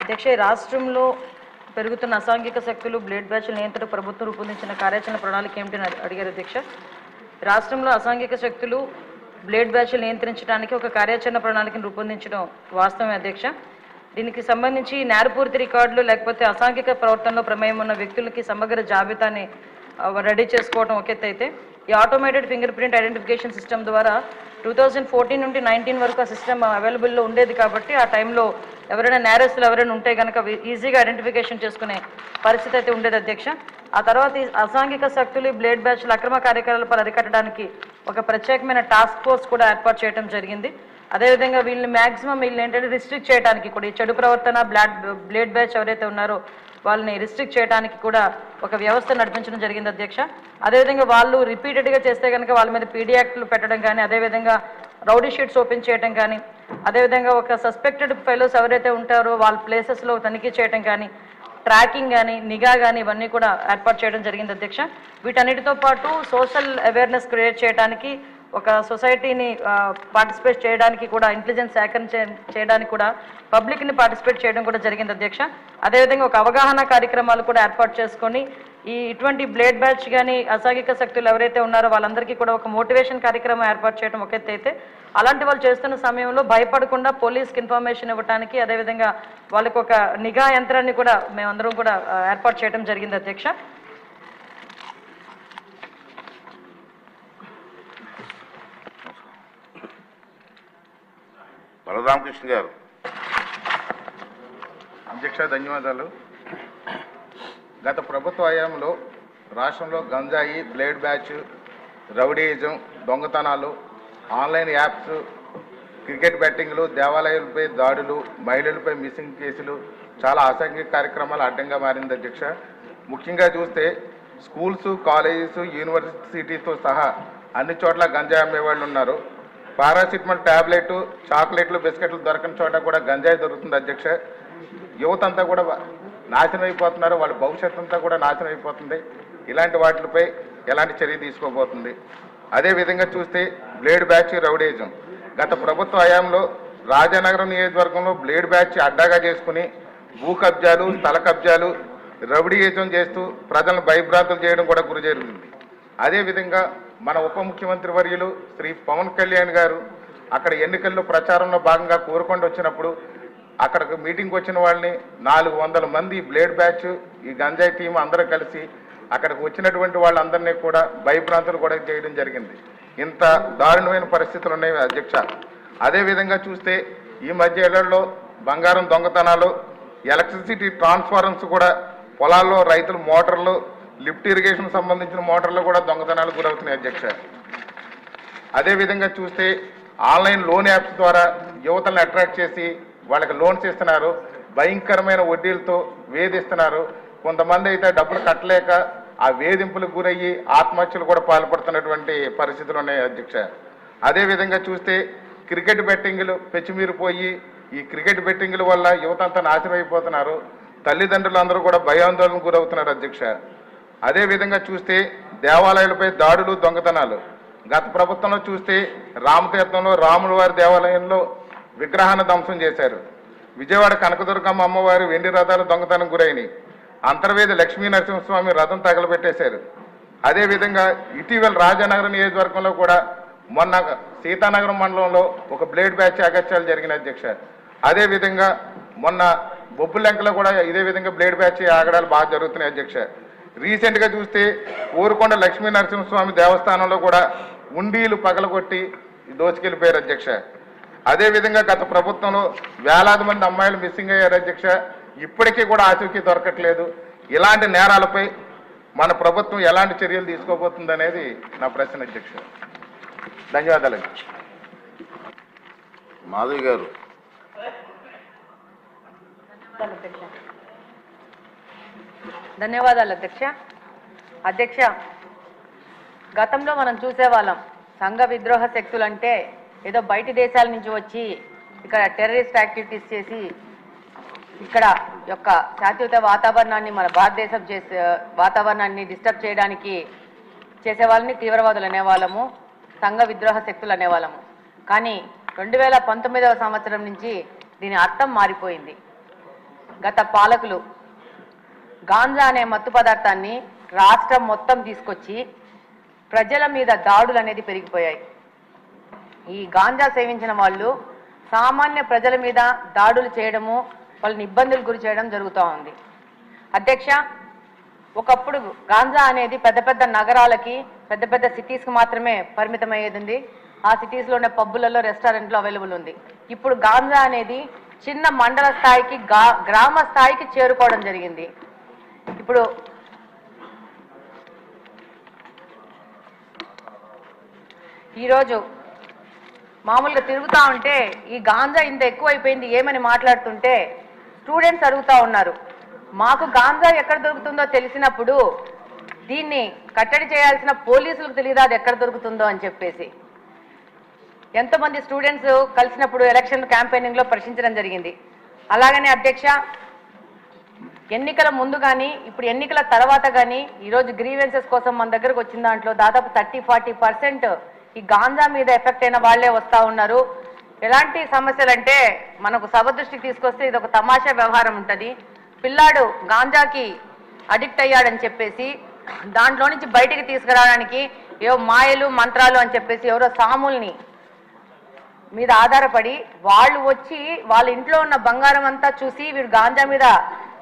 అధ్యక్ష, రాష్ట్రంలో పెరుగుతున్న అసాంఘిక శక్తులు బ్లేడ్ బ్యాచ్ల నియంత్రణ ప్రభుత్వం రూపొందించిన కార్యాచరణ ప్రణాళిక ఏమిటని అడిగారు అధ్యక్ష. రాష్ట్రంలో అసాంఘిక శక్తులు బ్లేడ్ బ్యాచ్లు నియంత్రించడానికి ఒక కార్యాచరణ ప్రణాళికను రూపొందించడం వాస్తవమే అధ్యక్ష. దీనికి సంబంధించి నేరపూరిత రికార్డులు లేకపోతే అసాంఘిక ప్రవర్తనలో ప్రమేయం ఉన్న వ్యక్తులకి సమగ్ర జాబితాని రెడీ చేసుకోవడం ఒక ఎత్తు అయితే, ఈ automated finger print identification system ద్వారా 2014 నుండి 19 వరకు ఆ సిస్టమ్ అవైలబుల్లో ఉండేది. కాబట్టి ఆ టైంలో ఎవరైనా నేరస్తులు ఎవరైనా ఉంటే కనుక ఈజీగా ఐడెంటిఫికేషన్ చేసుకునే పరిస్థితి అయితే ఉండేది అధ్యక్ష. ఆ తర్వాత ఈ అసాంఘిక శక్తులు బ్లేడ్ బ్యాచ్ల అక్రమ కార్యకలాపాలు అరికట్టడానికి ఒక ప్రత్యేకమైన టాస్క్ ఫోర్స్ కూడా ఏర్పాటు చేయడం జరిగింది. అదేవిధంగా వీళ్ళని మ్యాక్సిమం ఏంటంటే రిస్ట్రిక్ట్ చేయడానికి కూడా, ఈ చెడు ప్రవర్తన బ్లేడ్ బ్యాచ్ ఎవరైతే ఉన్నారో వాళ్ళని రిస్ట్రిక్ట్ చేయడానికి కూడా ఒక వ్యవస్థ నడిపించడం జరిగింది అధ్యక్ష. అదేవిధంగా వాళ్ళు రిపీటెడ్గా చేస్తే కనుక వాళ్ళ మీద పీడీ యాక్ట్లు పెట్టడం కానీ, అదేవిధంగా రౌడీ షీట్స్ ఓపెన్ చేయడం కానీ, అదేవిధంగా ఒక సస్పెక్టెడ్ ఫెలోస్ ఎవరైతే ఉంటారో వాళ్ళ ప్లేసెస్లో తనిఖీ చేయడం కానీ, ట్రాకింగ్ కానీ, నిఘా కానీ ఇవన్నీ కూడా ఏర్పాటు చేయడం జరిగింది అధ్యక్ష. వీటన్నిటితో పాటు సోషల్ అవేర్నెస్ క్రియేట్ చేయడానికి, ఒక సొసైటీని పార్టిసిపేట్ చేయడానికి కూడా, ఇంటెలిజెన్స్ సేకరణ చేయడానికి కూడా పబ్లిక్ని పార్టిసిపేట్ చేయడం కూడా జరిగింది అధ్యక్ష. అదేవిధంగా ఒక అవగాహన కార్యక్రమాలు కూడా ఏర్పాటు చేసుకొని ఇటువంటి బ్లేడ్ బ్యాచ్ కానీ అసాంఘిక శక్తులు ఎవరైతే ఉన్నారో వాళ్ళందరికీ కూడా ఒక మోటివేషన్ కార్యక్రమం ఏర్పాటు చేయడం ఒక ఎత్తు అయితే, అలాంటి వాళ్ళు చేస్తున్న సమయంలో భయపడకుండా పోలీస్కి ఇన్ఫర్మేషన్ ఇవ్వడానికి, అదేవిధంగా వాళ్ళకి ఒక నిఘా యంత్రాన్ని కూడా మేమందరం కూడా ఏర్పాటు చేయడం జరిగింది అధ్యక్ష. బలరామకృష్ణ గారు. అధ్యక్ష, ధన్యవాదాలు. గత ప్రభుత్వ హయాంలో రాష్ట్రంలో గంజాయి, బ్లేడ్ బ్యాచ్, రౌడీయిజం, దొంగతనాలు, ఆన్లైన్ యాప్స్, క్రికెట్ బెట్టింగ్లు, దేవాలయాలపై దాడులు, మహిళలపై మిస్సింగ్ కేసులు, చాలా అసాంఘిక కార్యక్రమాలు అడ్డంగా మారింది అధ్యక్ష. ముఖ్యంగా చూస్తే స్కూల్స్, కాలేజెస్, యూనివర్సిటీతో సహా అన్ని చోట్ల గంజాయి అమ్మేవాళ్ళు ఉన్నారు. పారాసిటమాల్ ట్యాబ్లెట్, చాక్లెట్లు, బిస్కెట్లు దొరకని చోట కూడా గంజాయి దొరుకుతుంది అధ్యక్ష. యువత అంతా కూడా నాశనం అయిపోతున్నారు, వాళ్ళ భవిష్యత్తు అంతా కూడా నాశనం అయిపోతుంది. ఇలాంటి వాటిపై ఎలాంటి చర్య తీసుకోబోతుంది? అదేవిధంగా చూస్తే బ్లేడ్ బ్యాచ్, రౌడీయిజం గత ప్రభుత్వ హయాంలో రాజానగరం నియోజకవర్గంలో బ్లేడ్ బ్యాచ్ అడ్డాగా చేసుకుని భూ కబ్జాలు, స్థల కబ్జాలు, రౌడీయిజం చేస్తూ ప్రజలను భయభ్రాంతులు చేయడం కూడా గురి జరిగింది. అదేవిధంగా మన ఉప ముఖ్యమంత్రి వర్యులు శ్రీ పవన్ కళ్యాణ్ గారు అక్కడ ఎన్నికల్లో ప్రచారంలో భాగంగా కోరుకొండ వచ్చినప్పుడు అక్కడికి మీటింగ్కి వచ్చిన వాళ్ళని 400 మంది బ్లేడ్ బ్యాచ్, ఈ గంజాయి టీం అందరూ కలిసి అక్కడికి వచ్చినటువంటి వాళ్ళందరినీ కూడా భయభ్రాంతులు కూడా చేయడం జరిగింది. ఇంత దారుణమైన పరిస్థితులు ఉన్నాయి అధ్యక్ష. అదేవిధంగా చూస్తే ఈ మధ్య ఏళ్లలో బంగారం దొంగతనాలు, ఎలక్ట్రిసిటీ ట్రాన్స్ఫార్మర్స్ కూడా పొలాల్లో రైతులు మోటార్లు, లిఫ్ట్ ఇరిగేషన్ సంబంధించిన మోటార్లు కూడా దొంగతనాలు గురవుతున్నాయి అధ్యక్ష. అదేవిధంగా చూస్తే ఆన్లైన్ లోన్ యాప్స్ ద్వారా యువతలను అట్రాక్ట్ చేసి వాళ్ళకి లోన్స్ ఇస్తున్నారు, భయంకరమైన వడ్డీలతో వేధిస్తున్నారు. కొంతమంది అయితే డబ్బులు కట్టలేక ఆ వేధింపులకు గురయ్యి ఆత్మహత్యలు కూడా పాల్పడుతున్నటువంటి పరిస్థితులు ఉన్నాయి అధ్యక్ష. అదేవిధంగా చూస్తే క్రికెట్ బెట్టింగ్లు పెచ్చిమీరిపోయి ఈ క్రికెట్ బెట్టింగ్ల వల్ల యువత అంతా నాశనం అయిపోతున్నారు. తల్లిదండ్రులు అందరూ కూడా భయాందోళనకు గురవుతున్నారు అధ్యక్ష. అదేవిధంగా చూస్తే దేవాలయాలపై దాడులు, దొంగతనాలు గత ప్రభుత్వంలో చూస్తే రామతీర్థంలో రాముల వారి దేవాలయంలో విగ్రహాన్ని ధ్వంసం చేశారు. విజయవాడ కనకదుర్గమ్మ అమ్మవారి వెండి రథాలు దొంగతనం గురైనవి. అంతర్వేది లక్ష్మీ నరసింహస్వామి రథం తగలబెట్టేశారు. అదేవిధంగా ఇటీవల రాజానగరం నియోజకవర్గంలో కూడా మొన్న సీతానగరం మండలంలో ఒక బ్లేడ్ బ్యాచ్ అగత్యాలు జరిగిన అధ్యక్ష. అదేవిధంగా మొన్న బొబ్బులెంకలో కూడా ఇదే విధంగా బ్లేడ్ బ్యాచ్ ఆగడాలు బాగా జరుగుతున్నాయి అధ్యక్ష. రీసెంట్గా చూస్తే ఊరుకొండ లక్ష్మీ నరసింహస్వామి దేవస్థానంలో కూడా ఉండీలు పగలగొట్టి దోచుకెళ్ళిపోయారు అధ్యక్ష. అదేవిధంగా గత ప్రభుత్వంలో వేలాది మంది అమ్మాయిలు మిస్సింగ్ అయ్యారు అధ్యక్ష. ఇప్పటికీ కూడా ఆచూకీ దొరకట్లేదు. ఇలాంటి నేరాలపై మన ప్రభుత్వం ఎలాంటి చర్యలు తీసుకోబోతుంది అనేది నా ప్రశ్న అధ్యక్ష. ధన్యవాదాలు అధ్యక్ష. మాధవి గారు. ధన్యవాదాలు అధ్యక్ష. అధ్యక్ష, గతంలో మనం చూసేవాళ్ళం సంఘ విద్రోహ శక్తులు అంటే ఏదో బయటి దేశాల నుంచి వచ్చి ఇక్కడ టెర్రరిస్ట్ యాక్టివిటీస్ చేసి ఇక్కడ యొక్క శాశ్వత వాతావరణాన్ని, మన భారతదేశం వాతావరణాన్ని డిస్టర్బ్ చేయడానికి చేసే వాళ్ళని తీవ్రవాదులు అనేవాళ్ళము, సంఘ విద్రోహ శక్తులు అనేవాళ్ళము. కానీ 2019వ సంవత్సరం నుంచి దీని అర్థం మారిపోయింది. గత పాలకులు గాంజా అనే మత్తు పదార్థాన్ని రాష్ట్రం మొత్తం తీసుకొచ్చి ప్రజల మీద దాడులు అనేది పెరిగిపోయాయి. ఈ గాంజా సేవించిన వాళ్ళు సామాన్య ప్రజల మీద దాడులు చేయడము, వాళ్ళని ఇబ్బందులు గురి చేయడం జరుగుతూ ఉంది. అధ్యక్ష, ఒకప్పుడు గాంజా అనేది పెద్ద పెద్ద నగరాలకి, పెద్ద పెద్ద సిటీస్కి మాత్రమే పరిమితమయ్యేది ఉంది. ఆ సిటీస్లో ఉన్న పబ్బులలో, రెస్టారెంట్లో అవైలబుల్ ఉంది. ఇప్పుడు గాంజా అనేది చిన్న మండల స్థాయికి, గ్రామ స్థాయికి చేరుకోవడం జరిగింది. ఇప్పుడు ఈరోజు మామూలుగా తిరుగుతూ ఉంటే ఈ గాంజా ఇంత ఎక్కువైపోయింది ఏమని మాట్లాడుతుంటే స్టూడెంట్స్ అడుగుతూ ఉన్నారు, మాకు గాంజా ఎక్కడ దొరుకుతుందో తెలిసినప్పుడు దీన్ని కట్టడి చేయాల్సిన పోలీసులకు తెలియదు అది ఎక్కడ దొరుకుతుందో అని చెప్పేసి. ఎంతోమంది స్టూడెంట్స్ కలిసినప్పుడు ఎలక్షన్ క్యాంపెయినింగ్లో ప్రశ్నించడం జరిగింది. అలాగనే అధ్యక్ష, ఎన్నికల ముందు కానీ ఇప్పుడు ఎన్నికల తర్వాత కానీ ఈరోజు గ్రీవెన్సెస్ కోసం మన దగ్గరకు వచ్చిన దాంట్లో దాదాపు 30-40% ఈ గాంజా మీద ఎఫెక్ట్ అయిన వాళ్లే వస్తూ ఉన్నారు. ఎలాంటి సమస్యలు అంటే మనకు సభ దృష్టికి తీసుకొస్తే ఇది ఒక తమాషా వ్యవహారం ఉంటుంది. పిల్లాడు గాంజాకి అడిక్ట్ అయ్యాడని చెప్పేసి దాంట్లో నుంచి బయటికి తీసుకురావడానికి ఏవో మాయలు మంత్రాలు అని చెప్పేసి ఎవరో సాముల్ని మీద ఆధారపడి వాళ్ళు వచ్చి వాళ్ళ ఇంట్లో ఉన్న బంగారం అంతా చూసి వీడు గాంజా మీద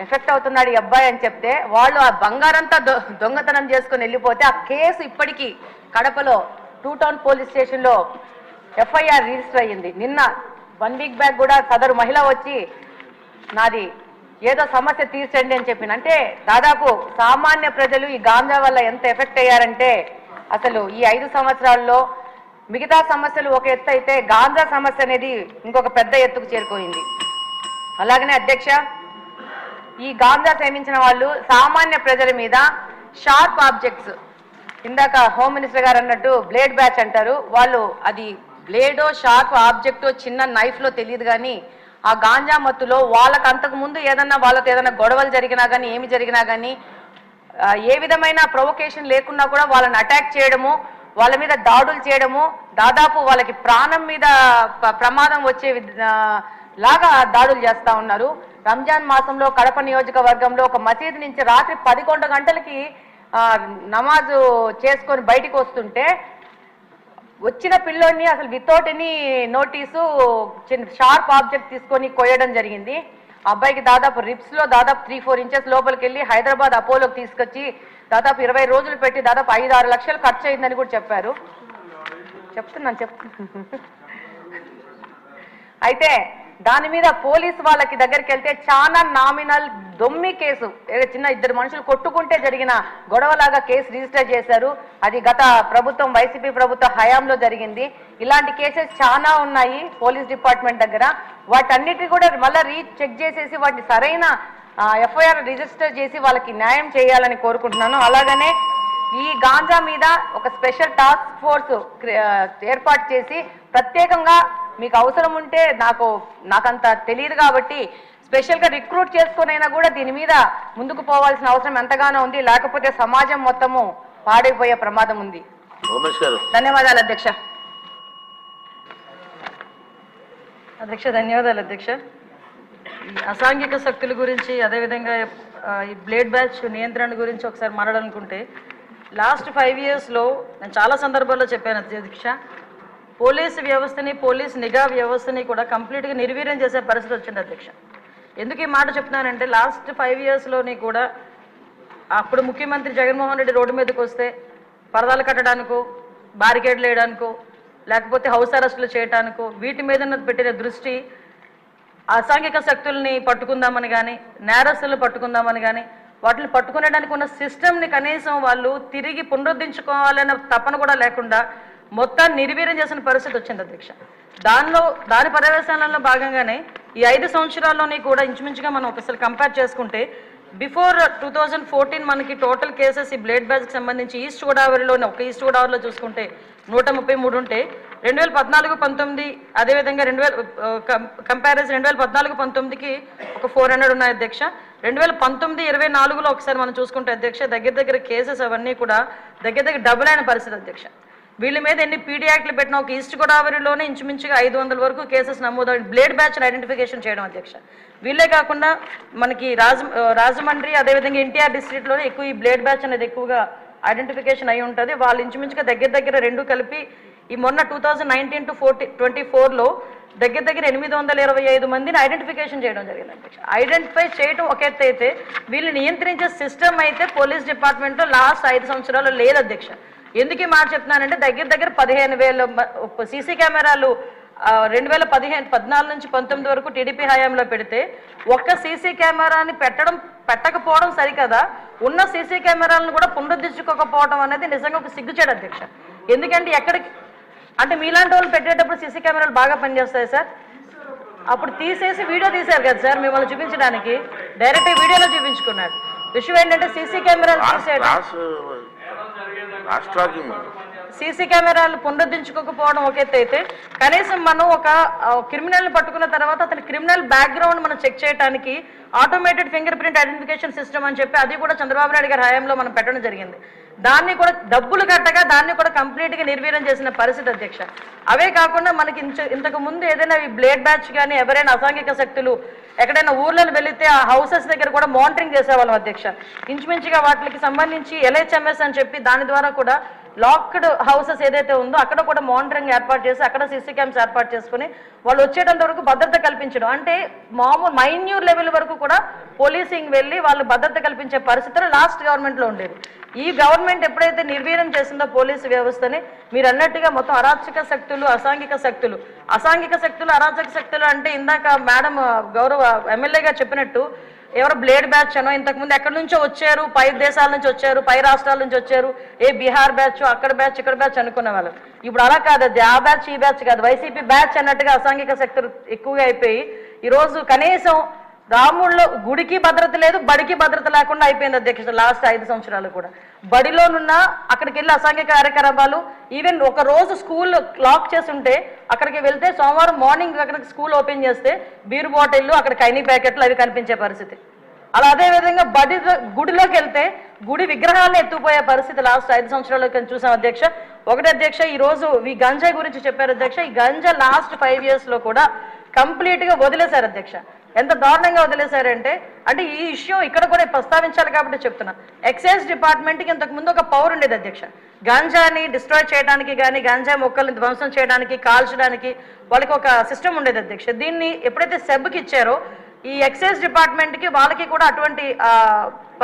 ఎఫెక్ట్ అవుతున్నాడు ఈ అబ్బాయి అని చెప్తే వాళ్ళు ఆ బంగారంతా దొంగతనం చేసుకుని వెళ్ళిపోతే ఆ కేసు ఇప్పటికీ కడపలో 2 టౌన్ పోలీస్ స్టేషన్లో ఎఫ్ఐఆర్ రిజిస్టర్ అయ్యింది. నిన్న 1 వీక్ బ్యాక్ కూడా సదరు మహిళ వచ్చి నాది ఏదో సమస్య తీర్చండి అని చెప్పిన. అంటే దాదాపు సామాన్య ప్రజలు ఈ గాంజా వల్ల ఎంత ఎఫెక్ట్ అయ్యారంటే అసలు ఈ 5 సంవత్సరాల్లో మిగతా సమస్యలు ఒక ఎత్తు అయితే గాంజా సమస్య అనేది ఇంకొక పెద్ద ఎత్తుకు చేరుకోయింది. అలాగనే అధ్యక్ష, ఈ గాంజా సేవించిన వాళ్ళు సామాన్య ప్రజల మీద షార్ప్ ఆబ్జెక్ట్స్, ఇందాక హోమ్ మినిస్టర్ గారు అన్నట్టు బ్లేడ్ బ్యాచ్ అంటారు, వాళ్ళు అది బ్లేడో షార్ప్ ఆబ్జెక్టో చిన్న నైఫ్లో తెలియదు కానీ ఆ గాంజా మత్తులో వాళ్ళకు అంతకుముందు ఏదన్నా వాళ్ళతో ఏదైనా గొడవలు జరిగినా కానీ ఏమి జరిగినా కానీ ఏ విధమైన ప్రొవొకేషన్ లేకున్నా కూడా వాళ్ళని అటాక్ చేయడము, వాళ్ళ మీద దాడులు చేయడము, దాదాపు వాళ్ళకి ప్రాణం మీద ప్రమాదం వచ్చే లాగా దాడులు చేస్తూ ఉన్నారు. రంజాన్ మాసంలో కడప నియోజకవర్గంలో ఒక మసీదు నుంచి రాత్రి 11 గంటలకి నమాజు చేసుకొని బయటికి వస్తుంటే వచ్చిన పిల్లోడిని అసలు వితౌట్ ఎనీ నోటీసు చిన్న షార్ప్ ఆబ్జెక్ట్ తీసుకొని కొయ్యడం జరిగింది. అబ్బాయికి దాదాపు రిప్స్లో దాదాపు 3-4 ఇంచెస్ లోపలికి వెళ్ళి హైదరాబాద్ అపోలోకి తీసుకొచ్చి దాదాపు 20 రోజులు పెట్టి దాదాపు 5-6 లక్షలు ఖర్చు అయిందని కూడా చెప్పారు. చెప్తున్నాను. అయితే దాని మీద పోలీసు వాళ్ళకి దగ్గరికి వెళ్తే చాలా నామినల్ దొమ్మి కేసు, చిన్న 2 మనుషులు కొట్టుకుంటే జరిగిన గొడవలాగా కేసు రిజిస్టర్ చేశారు. అది గత ప్రభుత్వం వైసీపీ ప్రభుత్వ హయాంలో జరిగింది. ఇలాంటి కేసెస్ చాలా ఉన్నాయి పోలీస్ డిపార్ట్మెంట్ దగ్గర. వాటన్నిటిని కూడా మళ్ళీ చెక్ చేసేసి వాటిని సరైన ఎఫ్ఐఆర్ రిజిస్టర్ చేసి వాళ్ళకి న్యాయం చేయాలని కోరుకుంటున్నాను. అలాగనే ఈ గాంజా మీద ఒక స్పెషల్ టాస్క్ ఫోర్స్ ఏర్పాటు చేసి ప్రత్యేకంగా మీకు అవసరం ఉంటే నాకంత తెలియదు కాబట్టి స్పెషల్గా రిక్రూట్ చేసుకునైనా కూడా దీని మీద ముందుకు పోవాల్సిన అవసరం ఎంతగానో ఉంది. లేకపోతే సమాజం మొత్తము పాడైపోయే ప్రమాదం ఉంది. ధన్యవాదాలు అధ్యక్ష. ధన్యవాదాలు అధ్యక్ష. అసాంఘిక శక్తుల గురించి అదేవిధంగా ఈ బ్లేడ్ బ్యాచ్ నియంత్రణ గురించి ఒకసారి మాట్లాడాలనుకుంటే లాస్ట్ 5 ఇయర్స్లో నేను చాలా సందర్భాల్లో చెప్పాను అధ్యక్ష, పోలీసు వ్యవస్థని, పోలీస్ నిఘా వ్యవస్థని కూడా కంప్లీట్గా నిర్వీర్యం చేసే పరిస్థితి వచ్చింది అధ్యక్ష. ఎందుకు ఈ మాట చెప్తున్నానంటే లాస్ట్ 5 ఇయర్స్లోని కూడా అప్పుడు ముఖ్యమంత్రి జగన్మోహన్ రెడ్డి రోడ్డు మీదకి వస్తే పరదాలు కట్టడానికో, బారికేడ్లు వేయడానికో, లేకపోతే హౌస్ అరెస్టులు చేయడానికో వీటి మీద పెట్టిన దృష్టి అసాంఘిక శక్తుల్ని పట్టుకుందామని కానీ, నేరస్తులను పట్టుకుందామని కానీ, వాటిని పట్టుకునేడానికి ఉన్న సిస్టమ్ని కనీసం వాళ్ళు తిరిగి పునరుద్ధరించుకోవాలన్న తపన కూడా లేకుండా మొత్తాన్ని నిర్వీర్యం చేసిన పరిస్థితి వచ్చింది అధ్యక్ష. దాని పర్యవేక్షణలో భాగంగానే ఈ 5 సంవత్సరాల్లోని కూడా ఇంచుమించుగా మనం ఒకసారి కంపేర్ చేసుకుంటే బిఫోర్ 2014 మనకి టోటల్ కేసెస్ ఈ బ్లేడ్ బ్యాచ్కి సంబంధించి ఈస్ట్ గోదావరిలోనే ఒక ఈస్ట్ గోదావరిలో చూసుకుంటే 133 ఉంటే 2014-19 అదేవిధంగా 2000 2014-19కి ఒక 400 ఉన్నాయి అధ్యక్ష. 2019-24లో ఒకసారి మనం చూసుకుంటే అధ్యక్ష దగ్గర కేసెస్ అవన్నీ కూడా దగ్గర డబుల్ అయిన పరిస్థితి అధ్యక్ష. వీళ్ళ మీద ఎన్ని పీడీ యాక్ట్లు పెట్టినా ఒక ఈస్ట్ గోదావరిలోనే ఇంచుమించుగా 500 వరకు కేసెస్ నమోదు బ్లేడ్ బ్యాచ్ని ఐడెంటిఫికేషన్ చేయడం అధ్యక్ష. వీళ్ళే కాకుండా మనకి రాజమండ్రి అదేవిధంగా ఎన్టీఆర్ డిస్ట్రిక్ట్లోనే ఎక్కువ ఈ బ్లేడ్ బ్యాచ్ అనేది ఎక్కువగా ఐడెంటిఫికేషన్ అయి ఉంటుంది. వాళ్ళు ఇంచుమించుగా దగ్గర రెండు కలిపి ఈ మొన్న 2019 to 24లో దగ్గర 825 మందిని ఐడెంటిఫికేషన్ చేయడం జరిగింది అధ్యక్ష. ఐడెంటిఫై చేయడం ఒక ఎత్తు అయితే వీళ్ళు నియంత్రించే సిస్టమ్ అయితే పోలీస్ డిపార్ట్మెంట్లో లాస్ట్ 5 సంవత్సరాలు లేదు అధ్యక్ష. ఎందుకు ఈ మాట చెప్తున్నానంటే దగ్గర 15,000 సీసీ కెమెరాలు 2014 నుంచి 19 వరకు టీడీపీ హయాంలో పెడితే ఒక్క సీసీ కెమెరాని పెట్టకపోవడం సరికదా, ఉన్న సీసీ కెమెరాలను కూడా పునరుద్ధరించుకోకపోవడం అనేది నిజంగా ఒక సిగ్గుచేడు అధ్యక్ష. ఎందుకంటే ఎక్కడికి అంటే మీలాంటి వాళ్ళు పెట్టేటప్పుడు సీసీ కెమెరాలు బాగా పనిచేస్తాయి సార్. అప్పుడు తీసేసి వీడియో తీశారు కదా సార్ మిమ్మల్ని చూపించడానికి, డైరెక్ట్ వీడియోలో చూపించుకున్నాడు. విషయం ఏంటంటే సీసీ కెమెరాలు తీసేయడం, సీసీ కెమెరాలు పునరుద్ధరించుకోకపోవడం ఒక ఎత్తు అయితే కనీసం మనం ఒక క్రిమినల్ని పట్టుకున్న తర్వాత అతని క్రిమినల్ బ్యాక్గ్రౌండ్ మనం చెక్ చేయడానికి automated finger print identification system అని చెప్పి అది కూడా చంద్రబాబు నాయుడు గారి హయాంలో మనం పెట్టడం జరిగింది. దాన్ని కూడా డబ్బులు కట్టగా దాన్ని కూడా కంప్లీట్గా నిర్వీర్యం చేసిన పరిస్థితి అధ్యక్ష. అవే కాకుండా మనకి ఇంతకు ముందు ఏదైనా ఈ బ్లేడ్ బ్యాచ్ కానీ ఎవరైనా అసాంఘిక శక్తులు ఎక్కడైనా ఊర్లను వెళితే ఆ హౌసెస్ దగ్గర కూడా మానిటరింగ్ చేసేవాళ్ళం అధ్యక్ష. ఇంచుమించుగా వాటికి సంబంధించి LHMS అని చెప్పి దాని ద్వారా కూడా లాక్డ్ హౌసెస్ ఏదైతే ఉందో అక్కడ కూడా మానిటరింగ్ ఏర్పాటు చేసి అక్కడ సీసీ క్యామ్స్ ఏర్పాటు చేసుకుని వాళ్ళు వచ్చేటంత వరకు భద్రత కల్పించడం, అంటే మామూలు మైన్యూర్ లెవెల్ వరకు కూడా పోలీసింగ్ వెళ్ళి వాళ్ళు భద్రత కల్పించే పరిస్థితులు లాస్ట్ గవర్నమెంట్లో ఉండేది. ఈ గవర్నమెంట్ ఎప్పుడైతే నిర్వీర్యం చేసిందో పోలీసు వ్యవస్థని, మీరు అన్నట్టుగా మొత్తం అరాచక శక్తులు అసాంఘిక శక్తులు అరాచక శక్తులు అంటే ఇందాక మేడం గౌరవ ఎమ్మెల్యేగా చెప్పినట్టు ఎవరో బ్లేడ్ బ్యాచ్ అనో ఇంతకుముందు ఎక్కడి నుంచో వచ్చారు, పై దేశాల నుంచి వచ్చారు, పై రాష్ట్రాల నుంచి వచ్చారు, బీహార్ బ్యాచ్ అక్కడ బ్యాచ్ ఇక్కడ బ్యాచ్ అనుకునే వాళ్ళు. ఇప్పుడు అలా కాదు, అది ఆ బ్యాచ్ ఈ బ్యాచ్ కాదు, వైసీపీ బ్యాచ్ అన్నట్టుగా అసాంఘిక శక్తులు ఎక్కువగా అయిపోయి ఈరోజు కనీసం రాముల్లో గుడికి భద్రత లేదు, బడికి భద్రత లేకుండా అయిపోయింది అధ్యక్ష. లాస్ట్ 5 సంవత్సరాలు కూడా బడిలోనున్న అక్కడికి వెళ్ళి అసాంఘిక కార్యకలాపాలు, ఈవెన్ ఒక రోజు స్కూల్ లాక్ చేసి ఉంటే అక్కడికి వెళ్తే సోమవారం మార్నింగ్ అక్కడికి స్కూల్ ఓపెన్ చేస్తే బీరు బాటిళ్ళు అక్కడ కైనీ ప్యాకెట్లు అవి కనిపించే పరిస్థితి. అలా అదేవిధంగా గుడిలోకి వెళ్తే గుడి విగ్రహాలను ఎత్తుపోయే పరిస్థితి లాస్ట్ 5 సంవత్సరాలు చూసాం అధ్యక్ష. ఒకటి అధ్యక్ష, ఈరోజు ఈ గంజాయి గురించి చెప్పారు అధ్యక్ష. ఈ గంజా లాస్ట్ 5 yearsలో కూడా కంప్లీట్గా వదిలేశారు అధ్యక్ష. ఎంత దారుణంగా వదిలేశారంటే అంటే ఈ విషయం ఇక్కడ కూడా ప్రస్తావించాలి కాబట్టి చెప్తున్నా. ఎక్సైజ్ డిపార్ట్మెంట్కి ఇంతకు ముందు ఒక పవర్ ఉండేది అధ్యక్ష. గాంజాని డిస్ట్రాయ్ చేయడానికి కానీ గాంజా మొక్కల్ని ధ్వంసం చేయడానికి కాల్చడానికి వాళ్ళకి ఒక సిస్టమ్ ఉండేది అధ్యక్ష. దీన్ని ఎప్పుడైతే సెబ్కి ఇచ్చారో ఈ ఎక్సైజ్ డిపార్ట్మెంట్కి వాళ్ళకి కూడా అటువంటి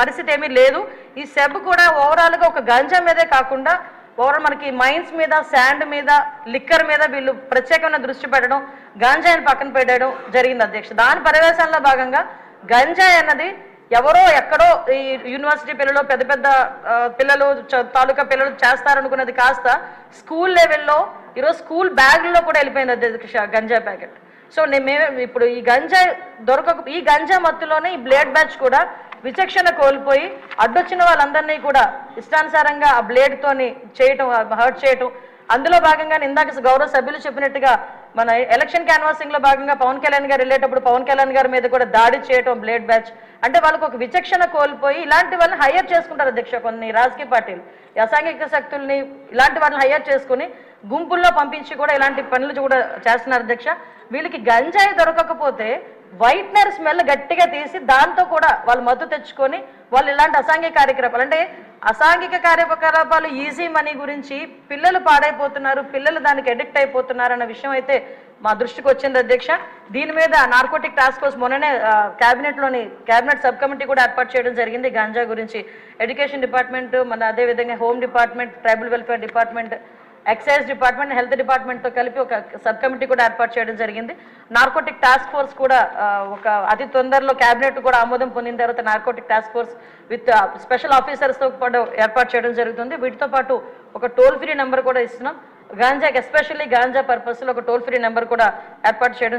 పరిస్థితి ఏమీ లేదు. ఈ సెబ్ కూడా ఓవరాల్గా ఒక గంజా మీదే కాకుండా ఓవరాల్ మనకి మైన్స్ మీద, శాండ్ మీద, లిక్కర్ మీద వీళ్ళు ప్రత్యేకమైన దృష్టి పెట్టడం, గంజాయిని పక్కన పెట్టడం జరిగింది అధ్యక్ష. దాని పర్యవేక్షణలో భాగంగా గంజాయి అన్నది ఎవరో ఎక్కడో ఈ యూనివర్సిటీ పిల్లలు పెద్ద పిల్లలు తాలూకా పిల్లలు చేస్తారనుకున్నది కాస్త స్కూల్ లెవెల్లో ఈరోజు స్కూల్ బ్యాగ్లో కూడా వెళ్ళిపోయింది అధ్యక్ష గంజాయి ప్యాకెట్. సో మేము ఇప్పుడు ఈ గంజా మత్తులోనే ఈ బ్లేడ్ బ్యాచ్ కూడా విచక్షణ కోల్పోయి అడ్డొచ్చిన వాళ్ళందరినీ కూడా ఇష్టానుసారంగా ఆ బ్లేడ్తోని చేయటం, హర్ట్ చేయటం. అందులో భాగంగా ఇందాక గౌరవ సభ్యులు చెప్పినట్టుగా మన ఎలక్షన్ క్యాన్వాసింగ్లో భాగంగా పవన్ కళ్యాణ్ గారు వెళ్ళేటప్పుడు పవన్ కళ్యాణ్ గారి మీద కూడా దాడి చేయటం బ్లేడ్ బ్యాచ్. అంటే వాళ్ళకు ఒక విచక్షణ కోల్పోయి ఇలాంటి వాళ్ళని హైయర్ చేసుకుంటారు అధ్యక్ష. కొన్ని రాజకీయ పార్టీలు అసాంఘిక శక్తుల్ని ఇలాంటి వాళ్ళని హైయర్ చేసుకుని గుంపుల్లో పంపించి కూడా ఇలాంటి పనులు కూడా చేస్తున్నారు అధ్యక్ష. వీళ్ళకి గంజాయి దొరకకపోతే వైట్నర్ స్మెల్ గట్టిగా తీసి దాంతో కూడా వాళ్ళు మత్తు తెచ్చుకొని వాళ్ళు ఇలాంటి అసాంఘిక కార్యకలాపాలు అంటే అసాంఘిక కార్యకలాపాలు ఈజీ మనీ గురించి పిల్లలు పాడైపోతున్నారు, పిల్లలు దానికి అడిక్ట్ అయిపోతున్నారు అన్న విషయం అయితే మా దృష్టికి వచ్చింది అధ్యక్ష. దీని మీద నార్కోటిక్ టాస్క్ ఫోర్స్ మొన్ననే క్యాబినెట్ సబ్ కమిటీ కూడా ఏర్పాటు చేయడం జరిగింది. గాంజా గురించి ఎడ్యుకేషన్ డిపార్ట్మెంట్, మన అదేవిధంగా home department, tribal welfare department, excise department, health డిపార్ట్మెంట్తో కలిపి ఒక సబ్ కమిటీ కూడా ఏర్పాటు చేయడం జరిగింది. నార్కోటిక్ టాస్క్ ఫోర్స్ కూడా ఒక అతి తొందరలో క్యాబినెట్ కూడా ఆమోదం పొందిన తర్వాత narcotic task force with special ఆఫీసర్స్తో కూడా ఏర్పాటు చేయడం జరుగుతుంది. వీటితో పాటు ఒక టోల్ ఫ్రీ నెంబర్ కూడా ఇస్తున్నాం. గాంజాకి ఎస్పెషల్లీ గాంజా పర్పస్లో ఒక టోల్ ఫ్రీ నెంబర్ కూడా ఏర్పాటు చేయడం